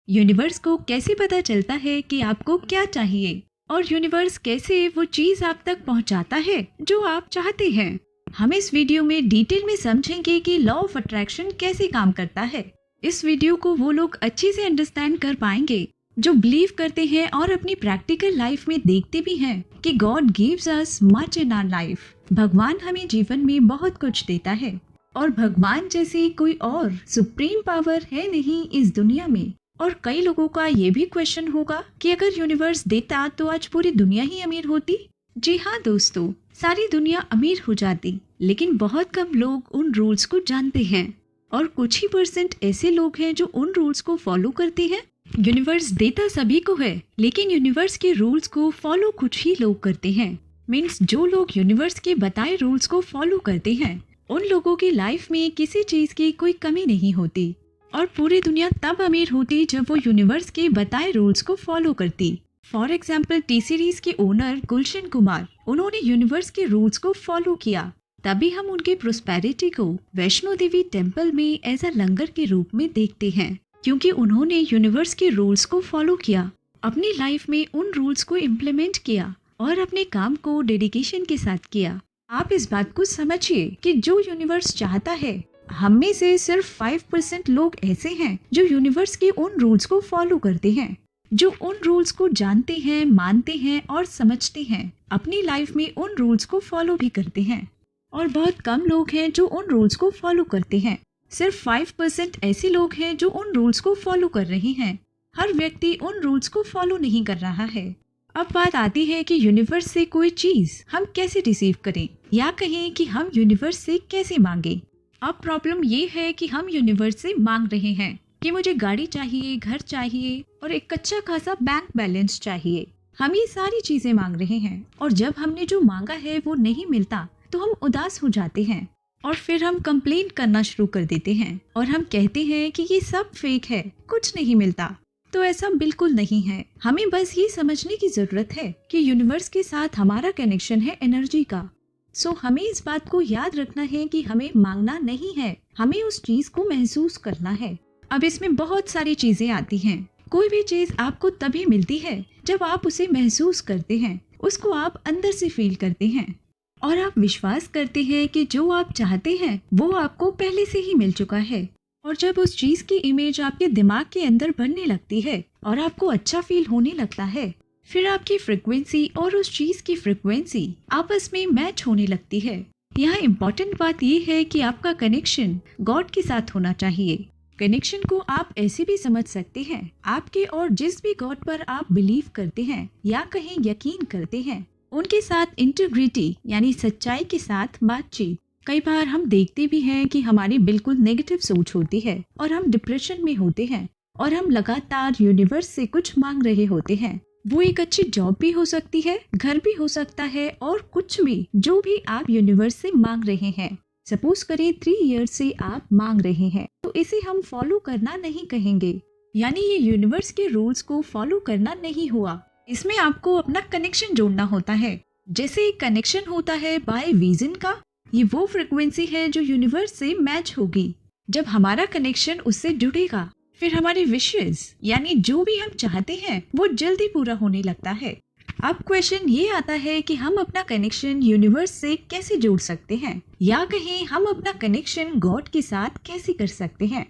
Universe को कैसे पता चलता है कि आपको क्या चाहिए और यूनिवर्स कैसे वो चीज आप तक पहुंचाता है जो आप चाहते हैं। हम इस वीडियो में डिटेल में समझेंगे कि लॉ ऑफ अट्रैक्शन कैसे काम करता है। इस वीडियो को वो लोग अच्छे से अंडरस्टैंड कर पाएंगे जो बिलीव करते हैं और अपनी प्रैक्टिकल लाइफ में देखते भी हैं कि God gives us much in our life. भगवान हमें जीवन में बहुत कुछ देता है और भगवान जैसी कोई और सुप्रीम पावर है नहीं इस दुनिया में। और कई लोगों का ये भी क्वेश्चन होगा कि अगर यूनिवर्स देता तो आज पूरी दुनिया ही अमीर होती। जी हाँ दोस्तों, सारी दुनिया अमीर हो जाती, लेकिन बहुत कम लोग उन रूल्स को जानते हैं और कुछ ही परसेंट ऐसे लोग हैं जो उन रूल्स को फॉलो करते हैं। यूनिवर्स देता सभी को है, लेकिन यूनिवर्स के रूल्स को फॉलो कुछ ही लोग करते हैं। मीन्स जो लोग यूनिवर्स के बताए रूल्स को फॉलो करते हैं उन लोगों की लाइफ में किसी चीज की कोई कमी नहीं होती और पूरी दुनिया तब अमीर होती जब वो यूनिवर्स के बताए रूल्स को फॉलो करती। फॉर एग्जाम्पल टी सीरीज के ओनर गुलशन कुमार, उन्होंने यूनिवर्स के रूल्स को फॉलो किया, तभी हम उनके प्रोस्पेरिटी को वैष्णो देवी टेम्पल में एज अ लंगर के रूप में देखते हैं, क्योंकि उन्होंने यूनिवर्स के रूल्स को फॉलो किया, अपनी लाइफ में उन रूल्स को इम्प्लीमेंट किया और अपने काम को डेडिकेशन के साथ किया। आप इस बात को समझिए कि जो यूनिवर्स चाहता है, हम में से सिर्फ 5% लोग ऐसे हैं जो यूनिवर्स के उन रूल्स को फॉलो करते हैं, जो उन रूल्स को जानते हैं, मानते हैं और समझते हैं, अपनी लाइफ में उन रूल्स को फॉलो भी करते हैं। और बहुत कम लोग हैं जो उन रूल्स को फॉलो करते हैं। सिर्फ 5% ऐसे लोग हैं जो उन रूल्स को फॉलो कर रहे हैं। हर व्यक्ति उन रूल्स को फॉलो नहीं कर रहा है। अब बात आती है कि यूनिवर्स से कोई चीज हम कैसे रिसीव करें, या कहें कि हम यूनिवर्स से कैसे मांगे। अब प्रॉब्लम ये है कि हम यूनिवर्स से मांग रहे हैं कि मुझे गाड़ी चाहिए, घर चाहिए और एक अच्छा खासा बैंक बैलेंस चाहिए। हम ये सारी चीजें मांग रहे हैं और जब हमने जो मांगा है वो नहीं मिलता तो हम उदास हो जाते हैं और फिर हम कंप्लेंट करना शुरू कर देते हैं और हम कहते हैं कि ये सब फेक है, कुछ नहीं मिलता। तो ऐसा बिल्कुल नहीं है। हमें बस ये समझने की जरूरत है कि यूनिवर्स के साथ हमारा कनेक्शन है एनर्जी का। सो हमें इस बात को याद रखना है कि हमें मांगना नहीं है, हमें उस चीज को महसूस करना है। अब इसमें बहुत सारी चीजें आती हैं। कोई भी चीज आपको तभी मिलती है जब आप उसे महसूस करते हैं, उसको आप अंदर से फील करते हैं और आप विश्वास करते हैं कि जो आप चाहते हैं वो आपको पहले से ही मिल चुका है। और जब उस चीज की इमेज आपके दिमाग के अंदर बनने लगती है और आपको अच्छा फील होने लगता है, फिर आपकी फ्रिक्वेंसी और उस चीज की फ्रिक्वेंसी आपस में मैच होने लगती है। यहाँ इम्पोर्टेंट बात ये है कि आपका कनेक्शन गॉड के साथ होना चाहिए। कनेक्शन को आप ऐसे भी समझ सकते हैं, आपके और जिस भी गॉड पर आप बिलीव करते हैं या कहीं यकीन करते हैं, उनके साथ इंटीग्रिटी यानी सच्चाई के साथ बातचीत। कई बार हम देखते भी हैं कि हमारी बिल्कुल नेगेटिव सोच होती है और हम डिप्रेशन में होते हैं और हम लगातार यूनिवर्स से कुछ मांग रहे होते हैं। वो एक अच्छी जॉब भी हो सकती है, घर भी हो सकता है और कुछ भी जो भी आप यूनिवर्स से मांग रहे हैं। सपोज करें 3 इयर्स से आप मांग रहे हैं, तो इसे हम फॉलो करना नहीं कहेंगे, यानी ये यूनिवर्स के रूल्स को फॉलो करना नहीं हुआ। इसमें आपको अपना कनेक्शन जोड़ना होता है। जैसे एक कनेक्शन होता है बाय विजन का, ये वो फ्रिक्वेंसी है जो यूनिवर्स से मैच होगी। जब हमारा कनेक्शन उससे जुड़ेगा, फिर हमारे विशेस यानी जो भी हम चाहते हैं वो जल्दी पूरा होने लगता है। अब क्वेश्चन ये आता है कि हम अपना कनेक्शन यूनिवर्स से कैसे जोड़ सकते हैं, या कहें हम अपना कनेक्शन गॉड के साथ कैसे कर सकते हैं।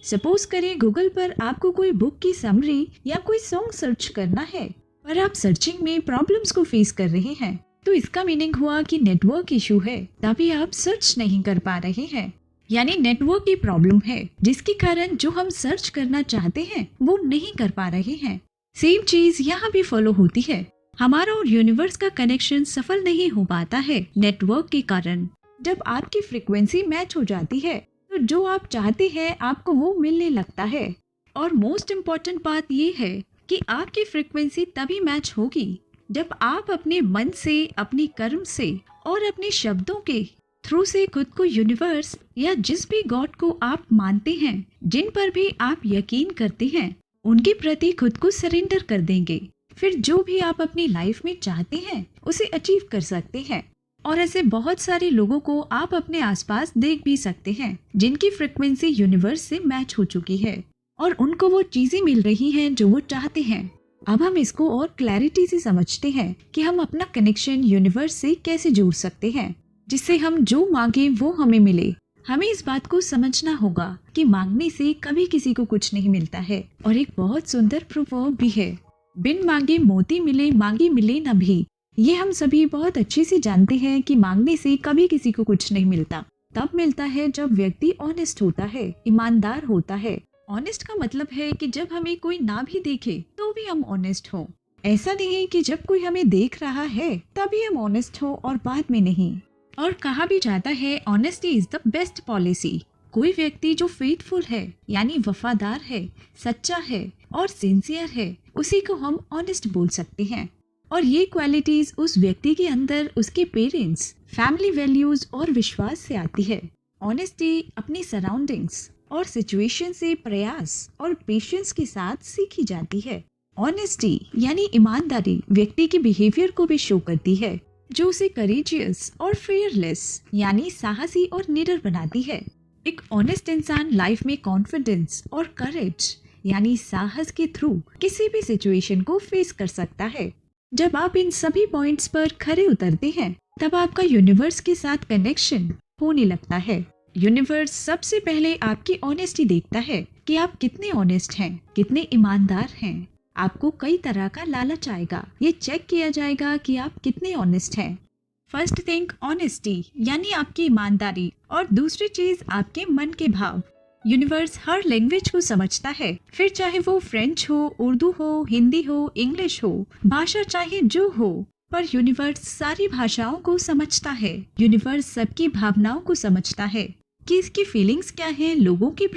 सपोज करें गूगल पर आपको कोई बुक की समरी या कोई सॉन्ग सर्च करना है, पर आप सर्चिंग में प्रॉब्लम्स को फेस कर रहे हैं, तो इसका मीनिंग हुआ कि नेटवर्क इशू है, तभी आप सर्च नहीं कर पा रहे हैं। यानी नेटवर्क की प्रॉब्लम है, जिसके कारण जो हम सर्च करना चाहते हैं वो नहीं कर पा रहे हैं। सेम चीज यहाँ भी फॉलो होती है। हमारा और यूनिवर्स का कनेक्शन सफल नहीं हो पाता है नेटवर्क के कारण। जब आपकी फ्रिक्वेंसी मैच हो जाती है तो जो आप चाहते हैं आपको वो मिलने लगता है। और मोस्ट इम्पॉर्टेंट बात ये है कि आपकी फ्रिक्वेंसी तभी मैच होगी जब आप अपने मन से, अपने कर्म से और अपने शब्दों के थ्रू से खुद को यूनिवर्स या जिस भी गॉड को आप मानते हैं, जिन पर भी आप यकीन करते हैं, उनके प्रति खुद को सरेंडर कर देंगे। फिर जो भी आप अपनी लाइफ में चाहते हैं उसे अचीव कर सकते हैं। और ऐसे बहुत सारे लोगों को आप अपने आसपास देख भी सकते हैं जिनकी फ्रिक्वेंसी यूनिवर्स से मैच हो चुकी है और उनको वो चीजें मिल रही हैं जो वो चाहते हैं। अब हम इसको और क्लैरिटी से समझते हैं कि हम अपना कनेक्शन यूनिवर्स से कैसे जोड़ सकते हैं, जिससे हम जो मांगे वो हमें मिले। हमें इस बात को समझना होगा कि मांगने से कभी किसी को कुछ नहीं मिलता है। और एक बहुत सुंदर प्रोवर्ब भी है, बिन मांगे मोती मिले, मांगे मिले न भी। ये हम सभी बहुत अच्छे से जानते हैं कि मांगने से कभी किसी को कुछ नहीं मिलता। तब मिलता है जब व्यक्ति ऑनेस्ट होता है, ईमानदार होता है। ऑनेस्ट का मतलब है कि जब हमें कोई ना भी देखे तो भी हम ऑनेस्ट हो। ऐसा नहीं कि जब कोई हमें देख रहा है तभी हम ऑनेस्ट हो और बाद में नहीं। और कहा भी जाता है, honesty is the best policy. कोई व्यक्ति जो फेथफुल है यानी वफादार है, सच्चा है और सिंसियर है, उसी को हम ऑनेस्ट बोल सकते हैं। और ये क्वालिटीज उस व्यक्ति के अंदर उसके पेरेंट्स, फैमिली वैल्यूज और विश्वास से आती है। ऑनेस्टी अपनी सराउंडिंग्स और सिचुएशन से प्रयास और पेशेंस के साथ सीखी जाती है। ऑनेस्टी यानी ईमानदारी व्यक्ति के बिहेवियर को भी शो करती है, जो उसे करेजियस और फियरलेस यानी साहसी और निडर बनाती है। एक ऑनेस्ट इंसान लाइफ में कॉन्फिडेंस और करेज यानी साहस के थ्रू किसी भी सिचुएशन को फेस कर सकता है। जब आप इन सभी पॉइंट्स पर खरे उतरते हैं तब आपका यूनिवर्स के साथ कनेक्शन होने लगता है। यूनिवर्स सबसे पहले आपकी ऑनेस्टी देखता है कि आप कितने ऑनेस्ट हैं, कितने ईमानदार हैं। आपको कई तरह का लालच आएगा, ये चेक किया जाएगा कि आप कितने ऑनेस्ट हैं। फर्स्ट थिंग ऑनेस्टी यानी आपकी ईमानदारी, और दूसरी चीज आपके मन के भाव। यूनिवर्स हर लैंग्वेज को समझता है, फिर चाहे वो फ्रेंच हो, उर्दू हो, हिंदी हो, इंग्लिश हो, भाषा चाहे जो हो, पर यूनिवर्स सारी भाषाओं को समझता है। यूनिवर्स सबकी भावनाओं को समझता है कि इसकी फीलिंग्स क्या है लोगों के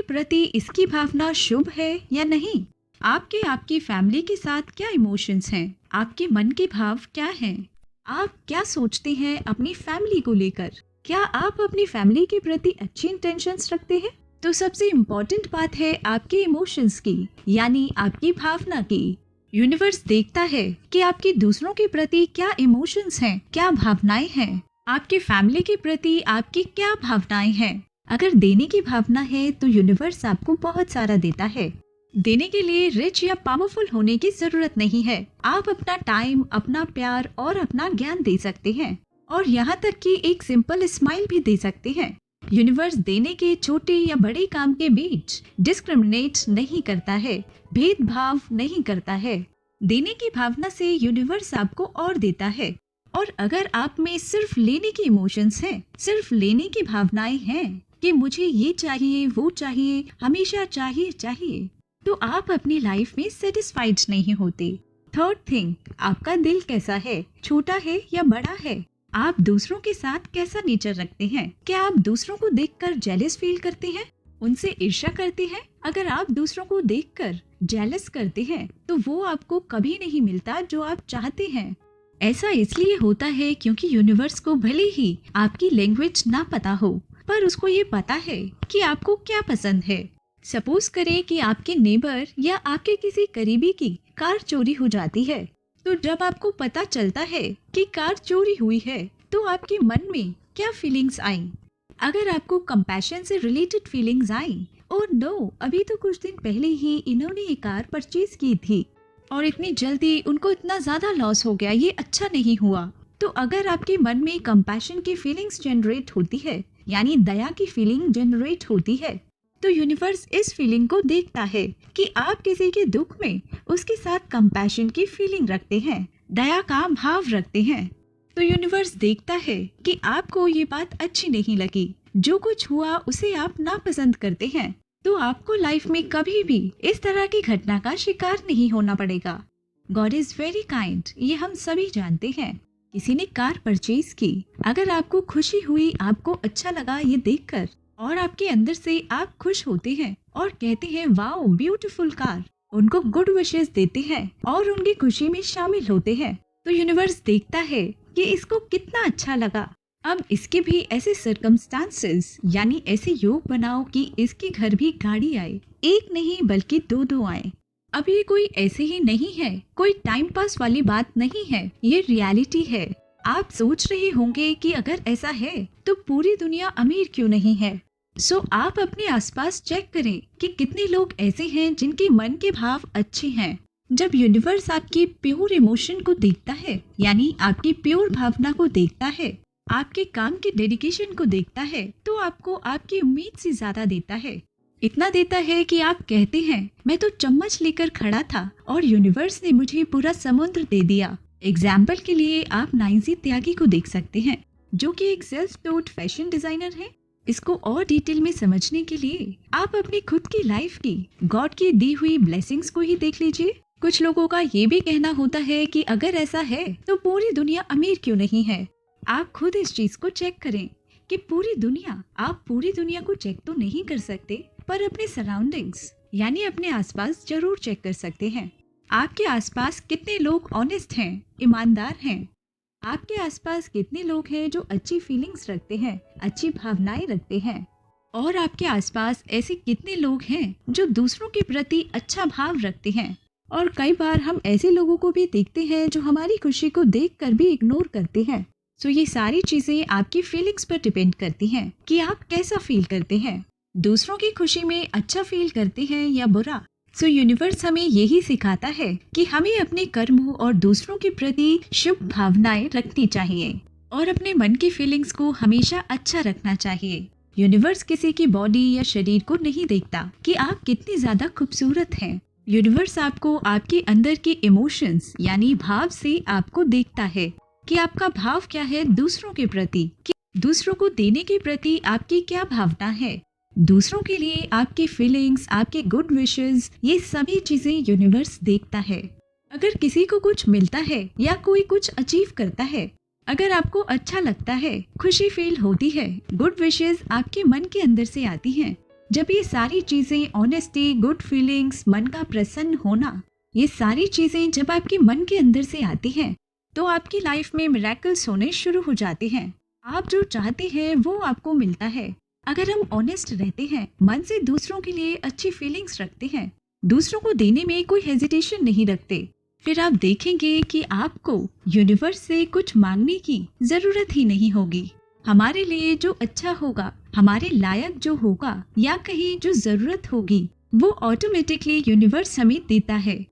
प्रति इसकी भावना शुभ है या नहीं। आपकी फैमिली के साथ क्या इमोशंस हैं, आपके मन के भाव क्या हैं, आप क्या सोचते हैं अपनी फैमिली को लेकर, क्या आप अपनी फैमिली के प्रति अच्छी इंटेंशंस रखते हैं। तो सबसे इम्पोर्टेंट बात है आपके इमोशंस की, यानी आपकी भावना की। यूनिवर्स देखता है कि आपकी दूसरों के प्रति क्या इमोशंस हैं, क्या भावनाएं हैं, आपकी फैमिली के प्रति आपकी क्या भावनाएं हैं। अगर देने की भावना है तो यूनिवर्स आपको बहुत सारा देता है। देने के लिए रिच या पावरफुल होने की जरूरत नहीं है। आप अपना टाइम, अपना प्यार और अपना ज्ञान दे सकते हैं, और यहाँ तक कि एक सिंपल स्माइल भी दे सकते हैं। यूनिवर्स देने के छोटे या बड़े काम के बीच डिस्क्रिमिनेट नहीं करता है, भेदभाव नहीं करता है। देने की भावना से यूनिवर्स आपको और देता है। और अगर आप में सिर्फ लेने के इमोशंस हैं, सिर्फ लेने की भावनाएं हैं कि मुझे ये चाहिए, वो चाहिए, हमेशा चाहिए, तो आप अपनी लाइफ में सेटिस्फाइड नहीं होते। थर्ड थिंग, आपका दिल कैसा है, छोटा है या बड़ा है। आप दूसरों के साथ कैसा नेचर रखते हैं। क्या आप दूसरों को देखकर जेलस फील करते हैं, उनसे ईर्ष्या करते हैं। अगर आप दूसरों को देखकर जेलस करते हैं तो वो आपको कभी नहीं मिलता जो आप चाहते हैं। ऐसा इसलिए होता है क्योंकि यूनिवर्स को भले ही आपकी लैंग्वेज ना पता हो, पर उसको ये पता है कि आपको क्या पसंद है। सपोज करें कि आपके नेबर या आपके किसी करीबी की कार चोरी हो जाती है, तो जब आपको पता चलता है कि कार चोरी हुई है तो आपके मन में क्या फीलिंग्स आई। अगर आपको कंपैशन से रिलेटेड फीलिंग्स आई, ओह नो, अभी तो कुछ दिन पहले ही इन्होंने ये कार परचेज की थी और इतनी जल्दी उनको इतना ज्यादा लॉस हो गया, ये अच्छा नहीं हुआ। तो अगर आपके मन में कंपैशन की फीलिंग्स जनरेट होती है, यानी दया की फीलिंग जनरेट होती है, तो यूनिवर्स इस फीलिंग को देखता है कि आप किसी के दुख में उसके साथ कंपैशन की फीलिंग रखते हैं, दया का भाव रखते हैं। तो यूनिवर्स देखता है कि आपको ये बात अच्छी नहीं लगी, जो कुछ हुआ उसे आप नापसंद करते हैं, तो आपको लाइफ में कभी भी इस तरह की घटना का शिकार नहीं होना पड़ेगा। गॉड इज वेरी काइंड, ये हम सभी जानते हैं। किसी ने कार परचेज की, अगर आपको खुशी हुई, आपको अच्छा लगा ये देखकर, और आपके अंदर से आप खुश होते हैं और कहते हैं वाओ ब्यूटीफुल कार, उनको गुड विशेस देते हैं और उनकी खुशी में शामिल होते हैं, तो यूनिवर्स देखता है कि इसको कितना अच्छा लगा। अब इसके भी ऐसे सर्कमस्टांसेस यानी ऐसे योग बनाओ कि इसके घर भी गाड़ी आए, एक नहीं बल्कि दो आए। अब ये कोई ऐसे ही नहीं है, कोई टाइम पास वाली बात नहीं है, ये रियलिटी है। आप सोच रहे होंगे कि अगर ऐसा है तो पूरी दुनिया अमीर क्यों नहीं है। सो आप अपने आसपास चेक करें कि कितने लोग ऐसे हैं जिनके मन के भाव अच्छे हैं। जब यूनिवर्स आपकी प्योर इमोशन को देखता है, यानी आपकी प्योर भावना को देखता है, आपके काम के डेडिकेशन को देखता है, तो आपको आपकी उम्मीद से ज्यादा देता है। इतना देता है कि आप कहते हैं, मैं तो चम्मच लेकर खड़ा था और यूनिवर्स ने मुझे पूरा समुद्र दे दिया। एग्जाम्पल के लिए आप नाइंसी त्यागी को देख सकते हैं, जो कि एक सेल्फ टॉट फैशन डिजाइनर है। इसको और डिटेल में समझने के लिए आप अपनी खुद की लाइफ की गॉड की दी हुई ब्लेसिंग्स को ही देख लीजिए। कुछ लोगों का ये भी कहना होता है कि अगर ऐसा है तो पूरी दुनिया अमीर क्यों नहीं है। आप खुद इस चीज को चेक करें कि आप पूरी दुनिया को चेक तो नहीं कर सकते, पर अपने सराउंडिंग्स यानी अपने आसपास जरूर चेक कर सकते हैं। आपके आसपास कितने लोग ऑनेस्ट हैं, ईमानदार हैं। आपके आसपास कितने लोग हैं जो अच्छी फीलिंग्स रखते हैं, अच्छी भावनाएं रखते हैं। और आपके आसपास ऐसे कितने लोग हैं जो दूसरों के प्रति अच्छा भाव रखते हैं। और कई बार हम ऐसे लोगों को भी देखते हैं जो हमारी खुशी को देखकर भी इग्नोर करते हैं। सो ये सारी चीजें आपकी फीलिंग्स पर डिपेंड करती हैं कि आप कैसा फील करते हैं। दूसरों की खुशी में अच्छा फील करते हैं या बुरा। सो यूनिवर्स हमें यही सिखाता है कि हमें अपने कर्मों और दूसरों के प्रति शुभ भावनाएं रखनी चाहिए और अपने मन की फीलिंग्स को हमेशा अच्छा रखना चाहिए। यूनिवर्स किसी की बॉडी या शरीर को नहीं देखता कि आप कितनी ज्यादा खूबसूरत हैं। यूनिवर्स आपको आपके अंदर के इमोशंस यानी भाव से आपको देखता है कि आपका भाव क्या है दूसरों के प्रति, कि दूसरों को देने के प्रति आपकी क्या भावना है। दूसरों के लिए आपकी फीलिंग्स, आपके गुड विशेस, ये सभी चीजें यूनिवर्स देखता है। अगर किसी को कुछ मिलता है या कोई कुछ अचीव करता है, अगर आपको अच्छा लगता है, खुशी फील होती है, गुड विशेस आपके मन के अंदर से आती हैं, जब ये सारी चीजें ऑनेस्टी, गुड फीलिंग्स, मन का प्रसन्न होना, ये सारी चीजें जब आपके मन के अंदर से आती हैं, तो आपकी लाइफ में मिरेकल्स होने शुरू हो जाते हैं। आप जो चाहते हैं वो आपको मिलता है। अगर हम ऑनेस्ट रहते हैं, मन से दूसरों के लिए अच्छी फीलिंग्स रखते हैं, दूसरों को देने में कोई हेजिटेशन नहीं रखते, फिर आप देखेंगे कि आपको यूनिवर्स से कुछ मांगने की जरूरत ही नहीं होगी। हमारे लिए जो अच्छा होगा, हमारे लायक जो होगा या कहीं जो जरूरत होगी, वो ऑटोमेटिकली यूनिवर्स हमें देता है।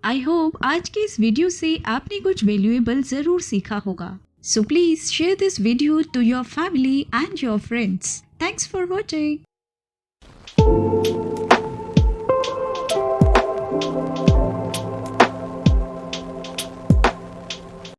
आई होप आज के इस वीडियो से आपने कुछ वैल्यूएबल जरूर सीखा होगा। So please share this video to your family and your friends. Thanks for watching.